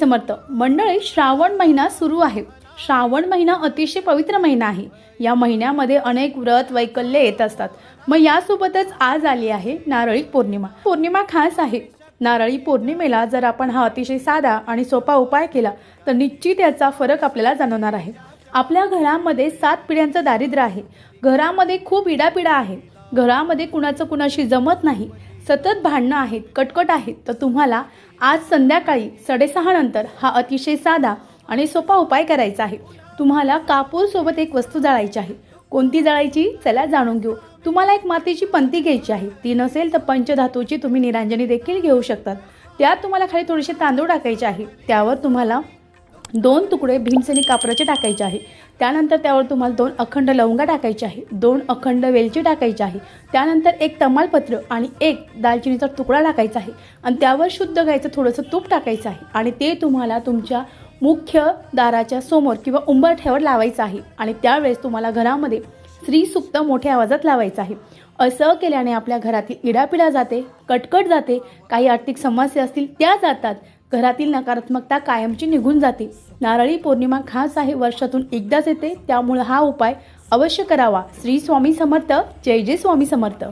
समर्थ मंडळी, श्रावण महिना सुरू आहे। श्रावण महिना अतिशय पवित्र महिना आहे। या महिन्यामध्ये अनेक व्रत वैकल्य येत असतात। मग यासोबतच आज आली आहे नारळी पौर्णिमा। पौर्णिमा खास आहे। नारळी पौर्णिमेला जर आपण हा अतिशय साधा आणि सोपा उपाय केला तर निश्चित याचा फरक आपल्याला जाणवणार आहे। आपल्या घरामध्ये 7 पिढ्यांचं दारिद्र्य आहे। घरामध्ये खूप इडापिडा आहे। घरामध्ये कुणाचं कुणाशी जमत नाही। सतत भांडणं आहेत, कटकट आहेत। तर तुम्हाला आज संध्याकाळी 6:30 नंतर हा अतिशय साधा आणि सोपा उपाय करायचा आहे। तुम्हाला कापूर सोबत एक वस्तू जाळायची आहे। कोणती जाळायची चला जाणून घेऊ। तुम्हाला एक मातीची पंती घ्यायची आहे। ती नसेल तर पंचधातूची तुम्ही निरांजनी देखील घेऊ शकतात। त्यात तुम्हाला खाली थोडेसे तांदूळ टाकायचे आहे। त्यावर तुम्हाला 2 तुकडे भीमसेनी कापराचे टाकायचे आहे। त्यानंतर त्यावर तुम्हाला 2 अखंड लवंगा टाकायचे आहे। 2 अखंड वेलची टाकायची आहे। त्यानंतर 1 तमालपत्र आणि 1 दालचिनीचा तुकडा टाकायचा आहे आणि त्यावर शुद्ध गायचं थोडंसं तूप टाकायचं आहे आणि ते तुम्हाला तुमच्या मुख्य दाराच्या समोर किंवा उंबरठ्यावर लावायचं आहे आणि त्यावेळेस तुम्हाला घरामध्ये श्री सूक्त मोठ्या आवाजात लावायचं आहे। असं केल्याने आपल्या घरातील इडापिडा जाते, कटकट जाते, काही आर्थिक समस्या असतील त्या जातात, घरातील नकारात्मकता कायमची निघून जाते। नारळी पौर्णिमा खास आहे, वर्षातून एकदाच येते, त्यामुळे हा उपाय अवश्य करावा। श्री स्वामी समर्थ। जय जय स्वामी समर्थ।